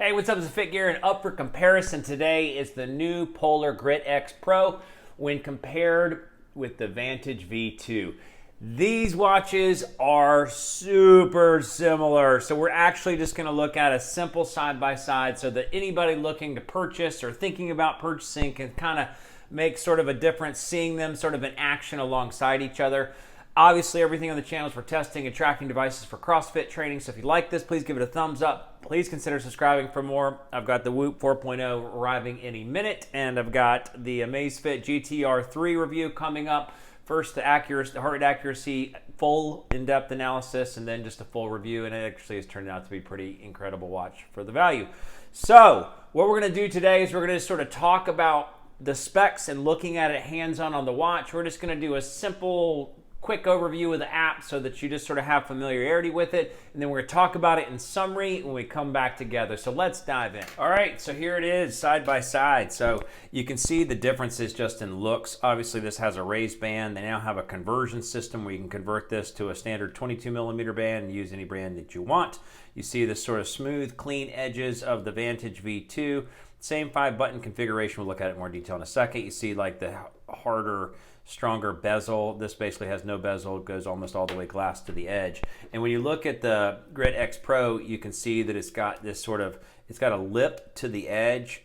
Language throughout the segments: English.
Hey, what's up? It's Fit Gear, and up for comparison today is the new Polar Grit X Pro when compared with the Vantage V2. These watches are super similar, so we're actually just going to look at a simple side-by-side so that anybody looking to purchase or thinking about purchasing can kind of make sort of a difference seeing them sort of in action alongside each other. Obviously, everything on the channel is for testing and tracking devices for CrossFit training, so if you like this, please give it a thumbs up. Please consider subscribing for more. I've got the Whoop 4.0 arriving any minute, and I've got the Amazfit GTR3 review coming up. First, the accuracy, the heart rate accuracy, full in-depth analysis, and then just a full review, and it actually has turned out to be a pretty incredible watch for the value. So, what we're going to do today is we're going to sort of talk about the specs and looking at it hands-on on the watch. We're just going to do a simple quick overview of the app so that you just sort of have familiarity with it, and then we're going to talk about it in summary when we come back together. So let's dive in. All right, so here it is side by side. So you can see the differences just in looks. Obviously this has a raised band. They now have a conversion system where you can convert this to a standard 22 millimeter band and use any brand that you want. You see the sort of smooth, clean edges of the Vantage V2. Same 5-button configuration. We'll look at it in more detail in a second. You see like the harder, stronger bezel. This basically has no bezel. It goes almost all the way glass to the edge. And when you look at the Grit X Pro, you can see that it's got this sort of, it's got a lip to the edge.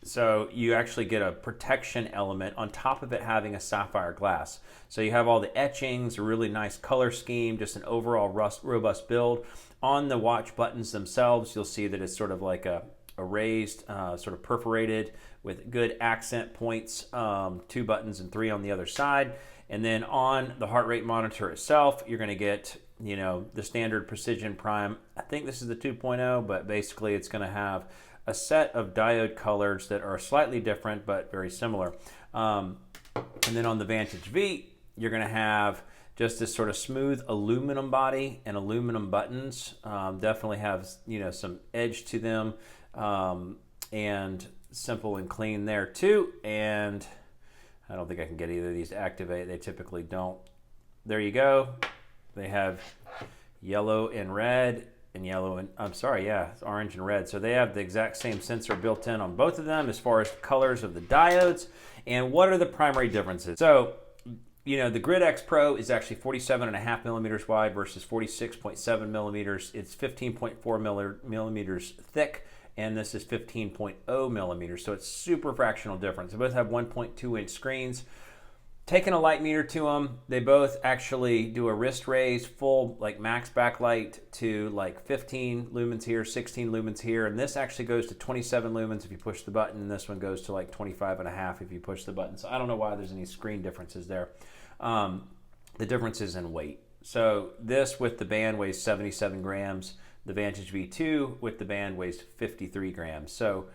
So you actually get a protection element on top of it having a sapphire glass. So you have all the etchings, a really nice color scheme, just an overall robust build. On the watch buttons themselves, you'll see that it's sort of like a raised, sort of perforated with good accent points, 2 buttons and 3 on the other side. And then on the heart rate monitor itself, you're going to get, you know, the standard Precision Prime. I think this is the 2.0, but basically it's going to have a set of diode colors that are slightly different but very similar. And then on the Vantage V, you're going to have just this sort of smooth aluminum body and aluminum buttons. Definitely have, you know, some edge to them, and simple and clean there too. And I don't think I can get either of these to activate. They typically don't. There you go. They have yellow and red and yellow and, I'm sorry, yeah, it's orange and red. So they have the exact same sensor built in on both of them as far as the colors of the diodes. And what are the primary differences? So, you know, the Grit X Pro is actually 47.5 millimeters wide versus 46.7 millimeters. It's 15.4 millimeters thick, and this is 15.0 millimeters. So it's super fractional difference. They both have 1.2 inch screens. Taking a light meter to them, they both actually do a wrist raise, full like max backlight to like 15 lumens here, 16 lumens here, and this actually goes to 27 lumens if you push the button, and this one goes to like 25.5 if you push the button. So I don't know why there's any screen differences there. The difference is in weight. So this with the band weighs 77 grams. The Vantage V2 with the band weighs 53 grams. So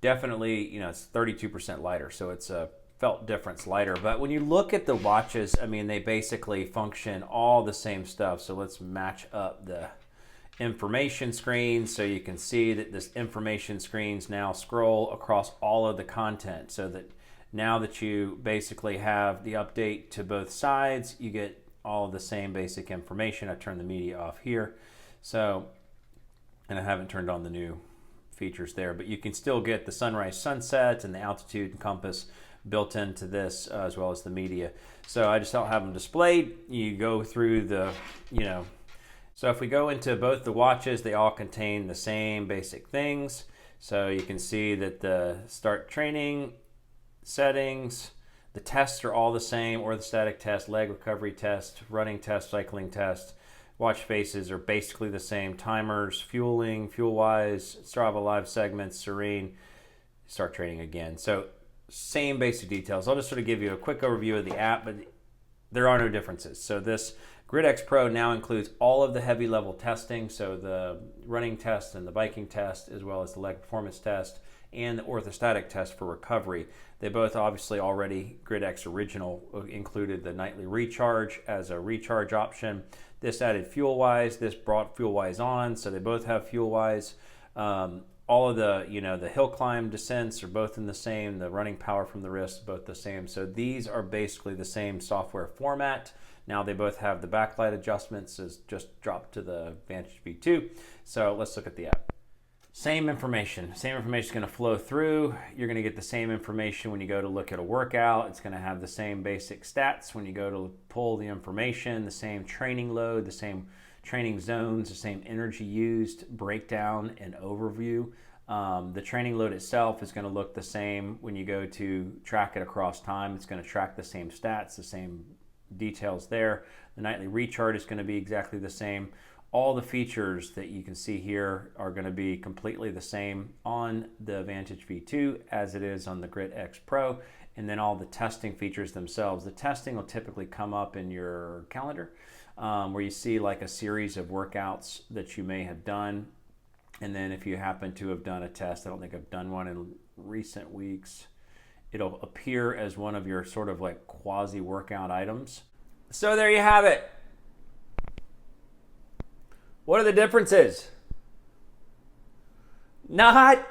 definitely, you know, it's 32% lighter. So it's a felt difference lighter. But when you look at the watches, I mean, they basically function all the same stuff. So let's match up the information screen so you can see that this information screens now scroll across all of the content, so that now that you basically have the update to both sides, you get all of the same basic information. I turned the media off here. So, and I haven't turned on the new features there, but you can still get the sunrise, sunset, and the altitude and compass built into this, as well as the media. So I just don't have them displayed. You go through the, you know, so if we go into both the watches, they all contain the same basic things. So you can see that the start training settings, the tests are all the same: orthostatic test, leg recovery test, running test, cycling test. Watch faces are basically the same. Timers, fueling, fuel-wise, Strava live segments, serene, start training again. So same basic details. I'll just sort of give you a quick overview of the app, but there are no differences. So this Grit X Pro now includes all of the heavy level testing, so the running test and the biking test, as well as the leg performance test and the orthostatic test for recovery. They both obviously already, Grit X Original included the nightly recharge as a recharge option. This added FuelWise. This brought FuelWise on, so they both have FuelWise. All of the, you know, the hill climb descents are both in the same. The running power from the wrist, both the same. So these are basically the same software format. Now they both have the backlight adjustments, as just dropped to the Vantage V2. So let's look at the app. Same information. Same information is going to flow through. You're going to get the same information when you go to look at a workout. It's going to have the same basic stats when you go to pull the information, the same training load, the same training zones, the same energy used, breakdown, and overview. The training load itself is going to look the same when you go to track it across time. It's going to track the same stats, the same details there. The nightly rechart is going to be exactly the same. All the features that you can see here are going to be completely the same on the Vantage V2 as it is on the Grit X Pro, and then all the testing features themselves. The testing will typically come up in your calendar where you see like a series of workouts that you may have done, and then if you happen to have done a test, I don't think I've done one in recent weeks, it'll appear as one of your sort of like quasi workout items. So there you have it. What are the differences? Not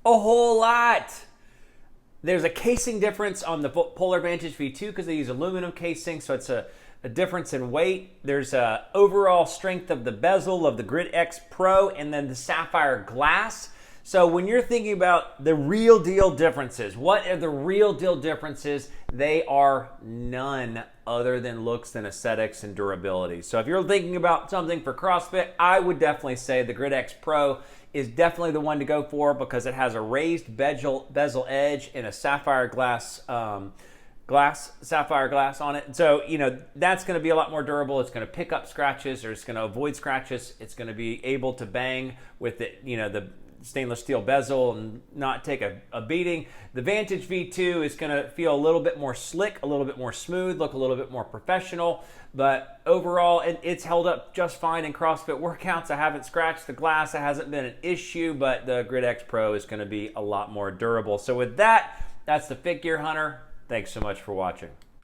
a whole lot. There's a casing difference on the Polar Vantage V2 because they use aluminum casing, so it's a difference in weight. There's a overall strength of the bezel of the Grit X Pro and then the sapphire glass. So when you're thinking about the real deal differences, what are the real deal differences? They are none other than looks and aesthetics and durability. So if you're thinking about something for CrossFit, I would definitely say the Grit X Pro is definitely the one to go for because it has a raised bezel edge and a sapphire glass sapphire glass on it. So, you know, that's going to be a lot more durable. It's going to pick up scratches, or it's going to avoid scratches. It's going to be able to bang with it, you know, the stainless steel bezel and not take a beating. The Vantage V2 is going to feel a little bit more slick, a little bit more smooth, look a little bit more professional, but overall it's held up just fine in CrossFit workouts. I haven't scratched the glass. It hasn't been an issue, but the Grit X Pro is going to be a lot more durable. So with that, that's the Fit Gear Hunter. Thanks so much for watching.